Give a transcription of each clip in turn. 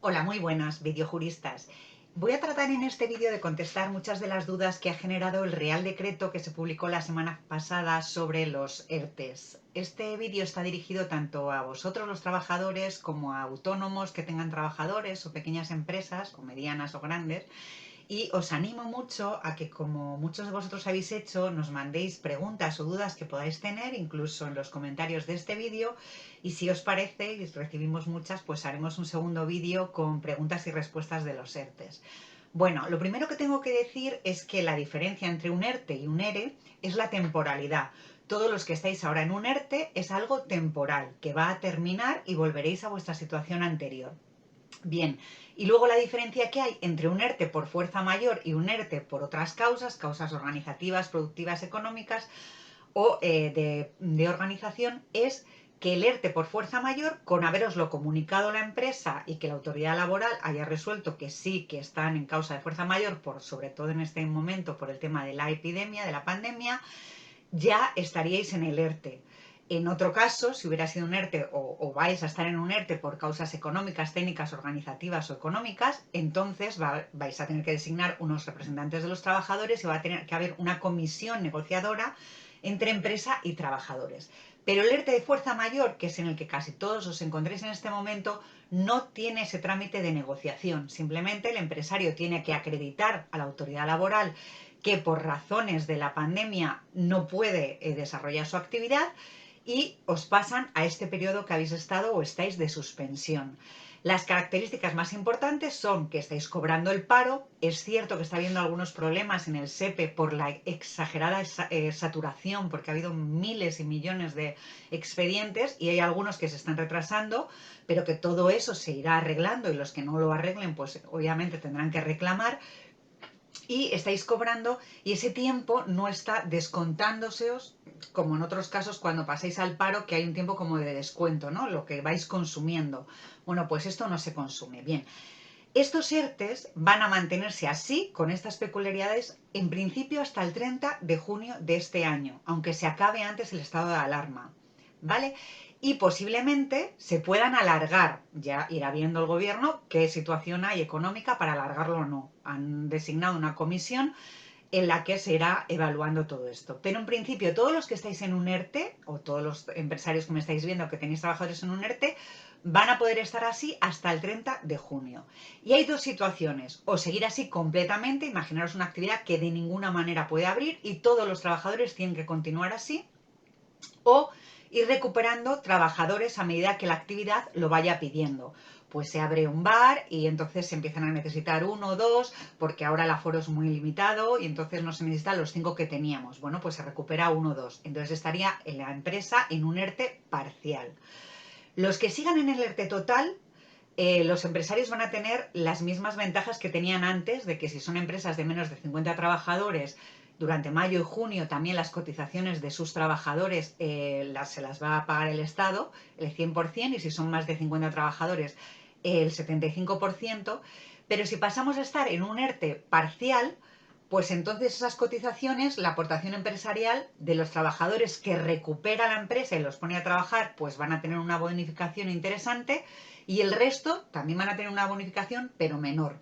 Hola, muy buenas, videojuristas. Voy a tratar en este vídeo de contestar muchas de las dudas que ha generado el Real Decreto que se publicó la semana pasada sobre los ERTEs. Este vídeo está dirigido tanto a vosotros los trabajadores como a autónomos que tengan trabajadores o pequeñas empresas, o medianas o grandes, y os animo mucho a que, como muchos de vosotros habéis hecho, nos mandéis preguntas o dudas que podáis tener, incluso en los comentarios de este vídeo. Y si os parece, y recibimos muchas, pues haremos un segundo vídeo con preguntas y respuestas de los ERTEs. Bueno, lo primero que tengo que decir es que la diferencia entre un ERTE y un ERE es la temporalidad. Todos los que estáis ahora en un ERTE es algo temporal, que va a terminar y volveréis a vuestra situación anterior. Bien, y luego la diferencia que hay entre un ERTE por fuerza mayor y un ERTE por otras causas, causas organizativas, productivas, económicas o de organización, es que el ERTE por fuerza mayor, con haberoslo comunicado la empresa y que la autoridad laboral haya resuelto que sí, que están en causa de fuerza mayor, sobre todo en este momento por el tema de la epidemia, de la pandemia, ya estaríais en el ERTE. En otro caso, si hubiera sido un ERTE o vais a estar en un ERTE por causas económicas, técnicas, organizativas o económicas, entonces vais a tener que designar unos representantes de los trabajadores y va a tener que haber una comisión negociadora entre empresa y trabajadores. Pero el ERTE de fuerza mayor, que es en el que casi todos os encontréis en este momento, no tiene ese trámite de negociación. Simplemente el empresario tiene que acreditar a la autoridad laboral que por razones de la pandemia no puede desarrollar su actividad y os pasan a este periodo que habéis estado o estáis de suspensión. Las características más importantes son que estáis cobrando el paro. Es cierto que está habiendo algunos problemas en el SEPE por la exagerada saturación, porque ha habido miles y millones de expedientes y hay algunos que se están retrasando, pero que todo eso se irá arreglando y los que no lo arreglen, pues obviamente tendrán que reclamar y estáis cobrando y ese tiempo no está descontándoseos como en otros casos cuando pasáis al paro, que hay un tiempo como de descuento, ¿no? Lo que vais consumiendo. Bueno, pues esto no se consume. Bien, estos ERTEs van a mantenerse así, con estas peculiaridades, en principio hasta el 30 de junio de este año, aunque se acabe antes el estado de alarma, ¿vale? Y posiblemente se puedan alargar, ya irá viendo el gobierno qué situación hay económica para alargarlo o no. Han designado una comisión en la que se irá evaluando todo esto. Pero en principio, todos los que estáis en un ERTE, o todos los empresarios que me estáis viendo que tenéis trabajadores en un ERTE, van a poder estar así hasta el 30 de junio. Y hay dos situaciones: o seguir así completamente, imaginaros una actividad que de ninguna manera puede abrir y todos los trabajadores tienen que continuar así, o ir recuperando trabajadores a medida que la actividad lo vaya pidiendo. Pues se abre un bar y entonces se empiezan a necesitar uno o dos, porque ahora el aforo es muy limitado y entonces no se necesitan los 5 que teníamos. Bueno, pues se recupera uno o dos. Entonces estaría en la empresa en un ERTE parcial. Los que sigan en el ERTE total, los empresarios van a tener las mismas ventajas que tenían antes, de que si son empresas de menos de 50 trabajadores, durante mayo y junio también las cotizaciones de sus trabajadores se las va a pagar el Estado, el 100%, y si son más de 50 trabajadores, el 75%. Pero si pasamos a estar en un ERTE parcial, pues entonces esas cotizaciones, la aportación empresarial de los trabajadores que recupera la empresa y los pone a trabajar, pues van a tener una bonificación interesante, y el resto también van a tener una bonificación, pero menor.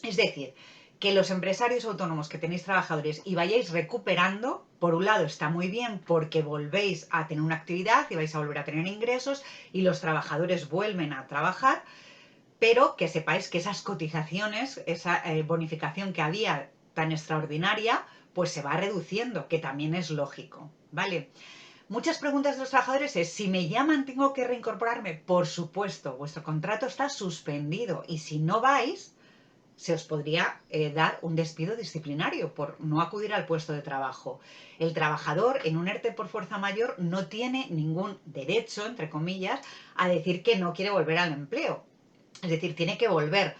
Es decir, que los empresarios autónomos que tenéis trabajadores y vayáis recuperando, por un lado está muy bien porque volvéis a tener una actividad y vais a volver a tener ingresos y los trabajadores vuelven a trabajar, pero que sepáis que esas cotizaciones, esa bonificación que había tan extraordinaria, pues se va reduciendo, que también es lógico, ¿vale? Muchas preguntas de los trabajadores es: si me llaman, ¿tengo que reincorporarme? Por supuesto, vuestro contrato está suspendido y si no vais, se os podría dar un despido disciplinario por no acudir al puesto de trabajo. El trabajador en un ERTE por fuerza mayor no tiene ningún derecho, entre comillas, a decir que no quiere volver al empleo. Es decir, tiene que volver.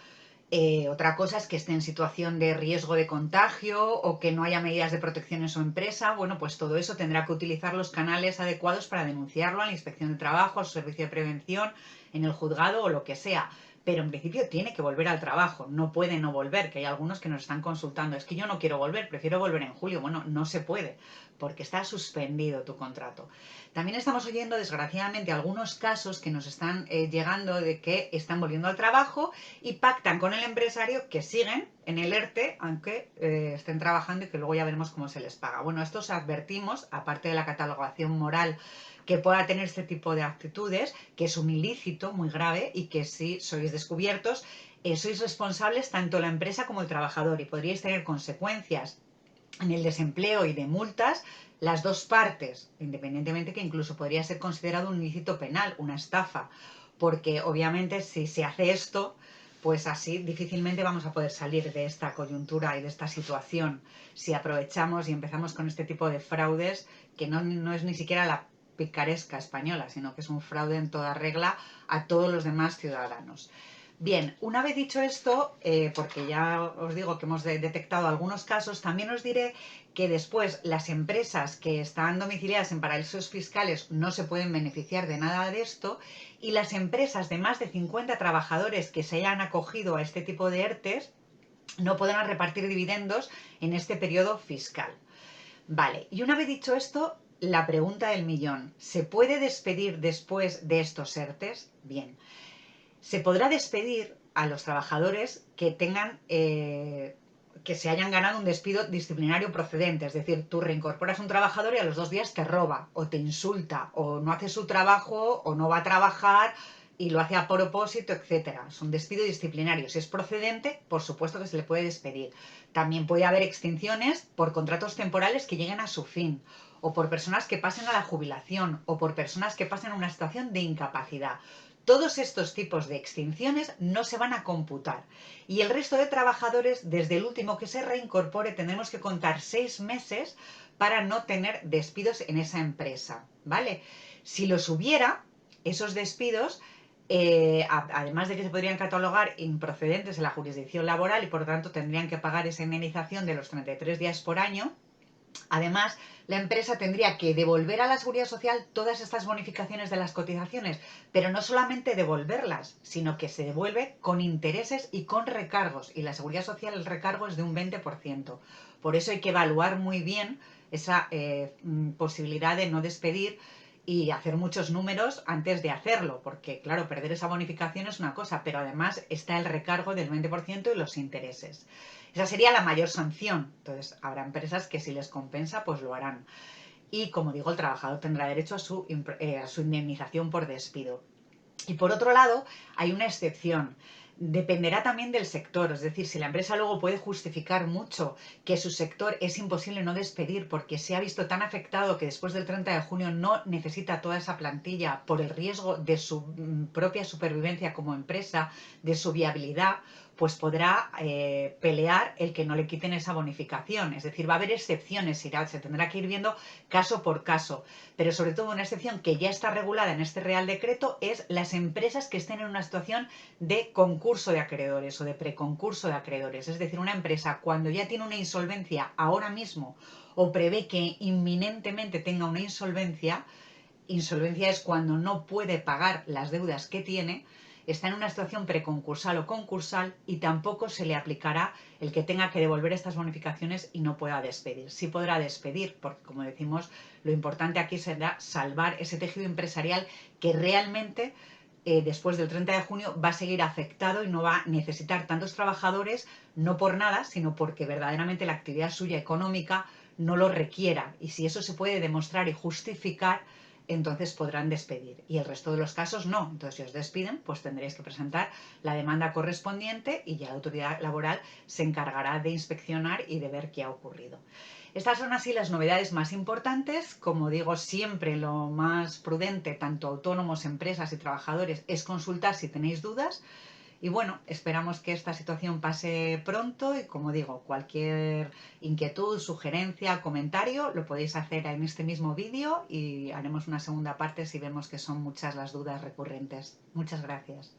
Otra cosa es que esté en situación de riesgo de contagio o que no haya medidas de protección en su empresa. Bueno, pues todo eso tendrá que utilizar los canales adecuados para denunciarlo a la Inspección de Trabajo, a su servicio de prevención, en el juzgado o lo que sea. pero en principio tiene que volver al trabajo, no puede no volver, que hay algunos que nos están consultando, es que yo no quiero volver, prefiero volver en julio. Bueno, no se puede, porque está suspendido tu contrato. También estamos oyendo, desgraciadamente, algunos casos que nos están llegando de que están volviendo al trabajo y pactan con el empresario que siguen en el ERTE, aunque estén trabajando, y que luego ya veremos cómo se les paga. Bueno, esto os advertimos, aparte de la catalogación moral que pueda tener este tipo de actitudes, que es un ilícito muy grave y que si sois descubiertos, sois responsables tanto la empresa como el trabajador y podríais tener consecuencias en el desempleo y de multas las dos partes, independientemente que incluso podría ser considerado un ilícito penal, una estafa, porque obviamente si se hace esto, pues así difícilmente vamos a poder salir de esta coyuntura y de esta situación si aprovechamos y empezamos con este tipo de fraudes que no es ni siquiera la picaresca española, sino que es un fraude en toda regla a todos los demás ciudadanos. Bien, una vez dicho esto, porque ya os digo que hemos detectado algunos casos, también os diré que después las empresas que están domiciliadas en paraísos fiscales no se pueden beneficiar de nada de esto y las empresas de más de 50 trabajadores que se hayan acogido a este tipo de ERTES no podrán repartir dividendos en este periodo fiscal. Vale, y una vez dicho esto, la pregunta del millón, ¿se puede despedir después de estos ERTES? Bien. Se podrá despedir a los trabajadores que tengan que se hayan ganado un despido disciplinario procedente, es decir, tú reincorporas a un trabajador y a los 2 días te roba o te insulta o no hace su trabajo o no va a trabajar y lo hace a propósito, etcétera. Es un despido disciplinario. Si es procedente, por supuesto que se le puede despedir. También puede haber extinciones por contratos temporales que lleguen a su fin, o por personas que pasen a la jubilación, o por personas que pasen a una situación de incapacidad. Todos estos tipos de extinciones no se van a computar y el resto de trabajadores, desde el último que se reincorpore, tendremos que contar 6 meses para no tener despidos en esa empresa, ¿vale? Si los hubiera, esos despidos, además de que se podrían catalogar improcedentes en la jurisdicción laboral y por tanto tendrían que pagar esa indemnización de los 33 días por año, además, la empresa tendría que devolver a la Seguridad Social todas estas bonificaciones de las cotizaciones, pero no solamente devolverlas, sino que se devuelve con intereses y con recargos. Y la Seguridad Social, el recargo es de un 20%. Por eso hay que evaluar muy bien esa posibilidad de no despedir y hacer muchos números antes de hacerlo, porque claro, perder esa bonificación es una cosa, pero además está el recargo del 20% y los intereses. Esa sería la mayor sanción. Entonces, habrá empresas que si les compensa, pues lo harán. Y, como digo, el trabajador tendrá derecho a su indemnización por despido. Y por otro lado, hay una excepción. Dependerá también del sector, es decir, si la empresa luego puede justificar mucho que su sector es imposible no despedir porque se ha visto tan afectado que después del 30 de junio no necesita toda esa plantilla por el riesgo de su propia supervivencia como empresa, de su viabilidad, pues podrá pelear el que no le quiten esa bonificación. Es decir, va a haber excepciones, se tendrá que ir viendo caso por caso. Pero sobre todo una excepción que ya está regulada en este Real Decreto es las empresas que estén en una situación de concurso de acreedores o de preconcurso de acreedores. Es decir, una empresa cuando ya tiene una insolvencia ahora mismo o prevé que inminentemente tenga una insolvencia es cuando no puede pagar las deudas que tiene, está en una situación preconcursal o concursal y tampoco se le aplicará el que tenga que devolver estas bonificaciones y no pueda despedir. Sí podrá despedir, porque como decimos, lo importante aquí será salvar ese tejido empresarial que realmente después del 30 de junio va a seguir afectado y no va a necesitar tantos trabajadores, no por nada, sino porque verdaderamente la actividad suya económica no lo requiera. Y si eso se puede demostrar y justificar, entonces podrán despedir. Y el resto de los casos no. Entonces, si os despiden, pues tendréis que presentar la demanda correspondiente y ya la autoridad laboral se encargará de inspeccionar y de ver qué ha ocurrido. Estas son así las novedades más importantes. Como digo, siempre lo más prudente, tanto autónomos, empresas y trabajadores, es consultar si tenéis dudas. Y bueno, esperamos que esta situación pase pronto y como digo, cualquier inquietud, sugerencia, comentario lo podéis hacer en este mismo vídeo y haremos una segunda parte si vemos que son muchas las dudas recurrentes. Muchas gracias.